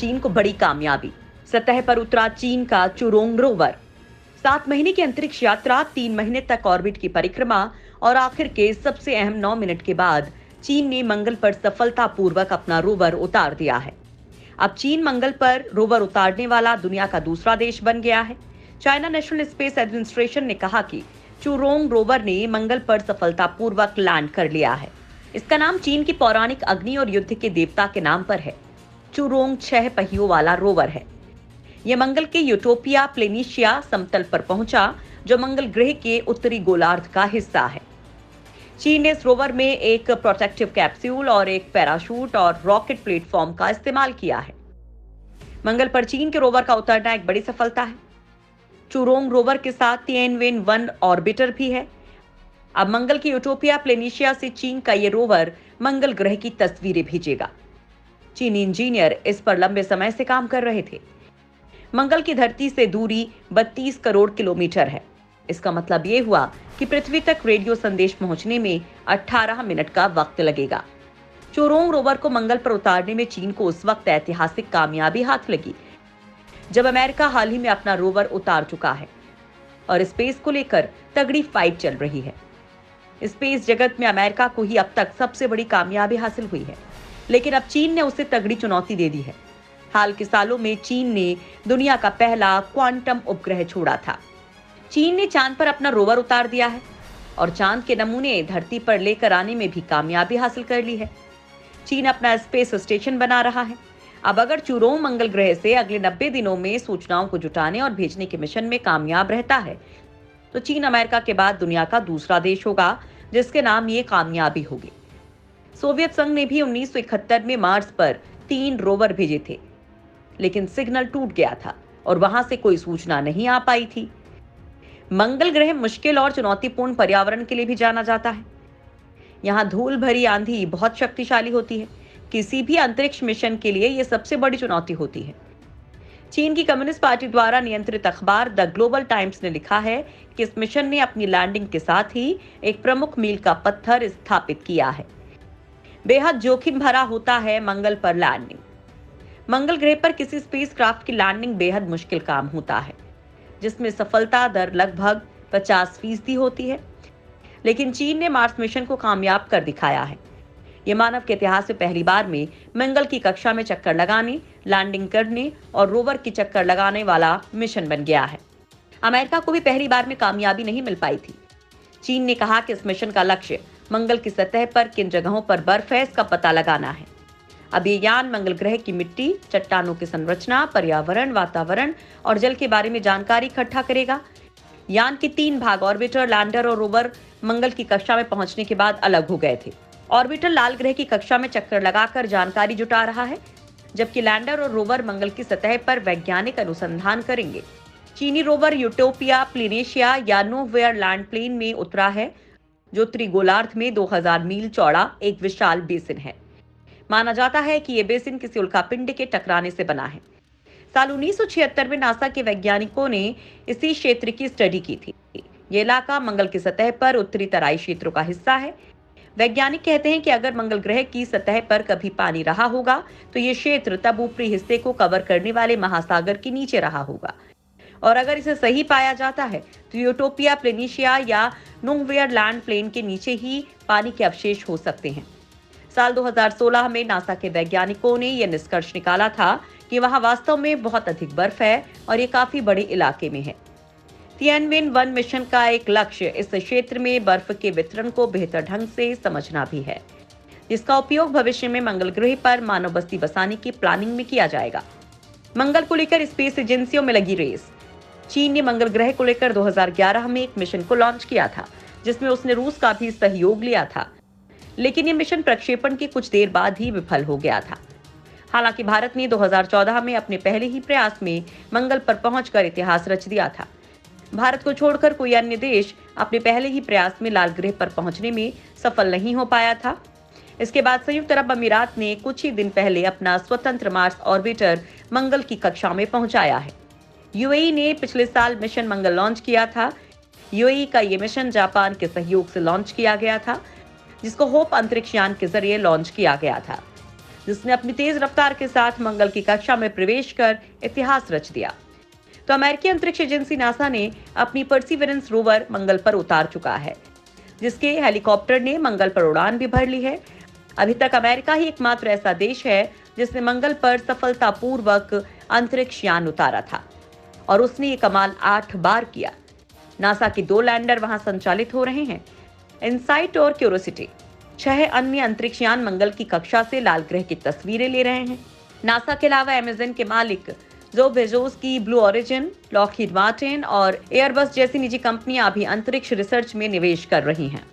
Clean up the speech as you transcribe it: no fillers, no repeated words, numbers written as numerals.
चीन को बड़ी कामयाबी। सतह पर उतरा चीन का चुरोंग रोवर। 7 महीने की अंतरिक्ष यात्रा, 3 महीने तक ऑर्बिट की परिक्रमा और आखिर के सबसे अहम 9 मिनट के बाद चीन ने मंगल पर सफलतापूर्वक अपना रोवर उतार दिया है। अब चीन मंगल पर रोवर उतारने वाला दुनिया का दूसरा देश बन गया है। चाइना नेशनल स्पेस एडमिनिस्ट्रेशन ने कहा कि चुरोंग रोवर ने मंगल पर सफलतापूर्वक लैंड कर लिया है। इसका नाम चीन की पौराणिक अग्नि और युद्ध के देवता के नाम पर है। चुरोंग 6 पहियों वाला रोवर है। यह मंगल के यूटोपिया प्लेनिशिया समतल पर पहुंचा, जो मंगल ग्रह के उत्तरी गोलार्ध का हिस्सा है। चीन ने इस रोवर में एक प्रोटेक्टिव कैप्सूल और एक पैराशूट और रॉकेट प्लेटफॉर्म का इस्तेमाल किया है। मंगल पर चीन के रोवर का उतरना एक बड़ी सफलता है। चुरोंग रोवर के साथ तिएनवेन-1 ऑर्बिटर भी है। अब मंगल की यूटोपिया प्लेनिशिया से चीन का ये रोवर मंगल ग्रह की तस्वीरें भेजेगा। चीनी इंजीनियर इस पर लंबे समय से काम कर रहे थे। मंगल की धरती से दूरी 32 करोड़ किलोमीटर है। इसका मतलब ये हुआ कि पृथ्वी तक रेडियो संदेश पहुंचने में 18 मिनट का वक्त लगेगा। चुरोंग रोवर को मंगल पर उतारने में चीन को उस वक्त ऐतिहासिक कामयाबी हाथ लगी जब अमेरिका हाल ही में अपना रोवर उतार चुका है और स्पेस को लेकर तगड़ी फाइट चल रही है। स्पेस जगत में अमेरिका को ही अब तक सबसे बड़ी कामयाबी हासिल हुई है, लेकिन अब चीन ने उसे तगड़ी चुनौती दे दी है। हाल के सालों में चीन ने दुनिया का पहला क्वांटम उपग्रह छोड़ा था। चीन ने चांद पर अपना रोवर उतार दिया है और चांद के नमूने धरती पर लेकर आने में भी कामयाबी हासिल कर ली है। चीन अपना स्पेस स्टेशन बना रहा है। अब अगर चुरोंग मंगल ग्रह से अगले 90 दिनों में सूचनाओं को जुटाने और भेजने के मिशन में कामयाब रहता है, तो चीन अमेरिका के बाद दुनिया का दूसरा देश होगा जिसके नाम ये कामयाबी होगी। सोवियत संघ ने भी 1971 में मार्स पर 3 रोवर भेजे थे, लेकिन सिग्नल टूट गया था और वहां से कोई सूचना नहीं आ पाई थी। मंगल ग्रह मुश्किल और चुनौतीपूर्ण पर्यावरण के लिए भी जाना जाता है। यहाँ धूल भरी आंधी बहुत शक्तिशाली होती है। किसी भी अंतरिक्ष मिशन के लिए यह सबसे बड़ी चुनौती होती है। चीन की कम्युनिस्ट पार्टी द्वारा नियंत्रित अखबार द ग्लोबल टाइम्स ने लिखा है कि इस मिशन ने अपनी लैंडिंग के साथ ही एक प्रमुख मील का पत्थर स्थापित किया है। बेहद जोखिम भरा होता है मंगल पर लैंडिंग। मंगल ग्रह पर किसी स्पेसक्राफ्ट की लैंडिंग बेहद मुश्किल काम होता है, जिसमें सफलता दर लगभग 50% होती है। लेकिन चीन ने मार्स मिशन को कामयाब कर दिखाया है। यह मानव के इतिहास में पहली बार में मंगल की कक्षा में चक्कर लगाने, लैंडिंग करने और रोवर की चक्कर लगाने वाला मिशन बन गया है। अमेरिका को भी पहली बार में कामयाबी नहीं मिल पाई थी। चीन ने कहा कि इस मिशन का लक्ष्य मंगल की सतह पर किन जगहों पर बर्फ है इसका पता लगाना है। अब ये यान मंगल ग्रह की मिट्टी, चट्टानों की संरचना, पर्यावरण, वातावरण और जल के बारे में जानकारी इकट्ठा करेगा। यान के 3 भाग ऑर्बिटर, लैंडर और रोवर मंगल की कक्षा में पहुंचने के बाद अलग हो गए थे। ऑर्बिटर लाल ग्रह की कक्षा में चक्कर लगाकर जानकारी जुटा रहा है, जबकि लैंडर और रोवर मंगल की सतह पर वैज्ञानिक अनुसंधान करेंगे। चीनी रोवर यूटोपिया प्लेनेशिया या नोवेयर लैंड प्लेन में उतरा है, जो उत्तरी गोलार्ध में 2000 मील चौड़ा एक विशाल बेसिन है। माना जाता है कि यह बेसिन किसी उल्कापिंड के टकराने से बना है। साल 1976 में नासा के वैज्ञानिकों ने इसी क्षेत्र की स्टडी की थी। यह इलाका मंगल की सतह पर उत्तरी तराई क्षेत्रों का हिस्सा है। वैज्ञानिक कहते हैं कि अगर मंगल ग्रह की सतह पर कभी पानी रहा होगा, तो यह क्षेत्र तब ऊपरी हिस्से को कवर करने वाले महासागर के नीचे रहा होगा। और अगर इसे सही पाया जाता है, तो यूटोपिया प्लेनिशिया या नोवेयर लैंड प्लेन के नीचे ही पानी के अवशेष हो सकते हैं। साल 2016 में नासा के वैज्ञानिकों ने यह निष्कर्ष निकाला था कि वहां वास्तव में बहुत अधिक बर्फ है और ये काफी बड़े इलाके में है। तिएनवेन-1 मिशन का एक लक्ष्य इस क्षेत्र में बर्फ के वितरण को बेहतर ढंग से समझना भी है, जिसका उपयोग भविष्य में मंगल ग्रह पर मानव बस्ती बसाने की प्लानिंग में किया जाएगा। मंगल को लेकर स्पेस एजेंसियों में लगी रेस। चीन ने मंगल ग्रह को लेकर 2011 में एक मिशन को लॉन्च किया था, जिसमें उसने रूस का भी सहयोग लिया था, लेकिन ये मिशन प्रक्षेपण के कुछ देर बाद ही विफल हो गया था। हालांकि भारत ने 2014 में अपने पहले ही प्रयास में मंगल पर पहुंचकर इतिहास रच दिया था। भारत को छोड़कर कोई अन्य देश अपने पहले ही प्रयास में लाल ग्रह पर पहुंचने में सफल नहीं हो पाया था। इसके बाद संयुक्त अरब अमीरात ने कुछ ही दिन पहले अपना स्वतंत्र मार्स ऑर्बिटर मंगल की कक्षा में पहुंचाया है। यूएई ने पिछले साल मिशन मंगल लॉन्च किया था। यूएई का ये मिशन जापान के सहयोग से लॉन्च किया गया था, जिसको होप अंतरिक्ष यान के जरिए लॉन्च किया गया था। जिसने अपनी तेज रफ्तार के साथ मंगल की कक्षा में प्रवेश कर इतिहास रच दिया। तो अमेरिकी अंतरिक्ष एजेंसी नासा ने अपनी परसिवरेंस रोवर मंगल पर उतार चुका है, जिसके हेलीकॉप्टर ने मंगल पर उड़ान भी भर ली है। अभी तक अमेरिका ही एकमात्र ऐसा देश है जिसने मंगल पर सफलतापूर्वक अंतरिक्ष यान उतारा था और उसने ये कमाल 8 बार किया। नासा के 2 लैंडर वहां संचालित हो रहे हैं, इनसाइट और क्यूरोसिटी। 6 अन्य अंतरिक्ष यान मंगल की कक्षा से लाल ग्रह की तस्वीरें ले रहे हैं। नासा के अलावा अमेज़न के मालिक जेफ बेजोस की ब्लू ओरिजिन, लॉकहीड मार्टिन और एयरबस जैसी निजी कंपनियां भी अंतरिक्ष रिसर्च में निवेश कर रही हैं।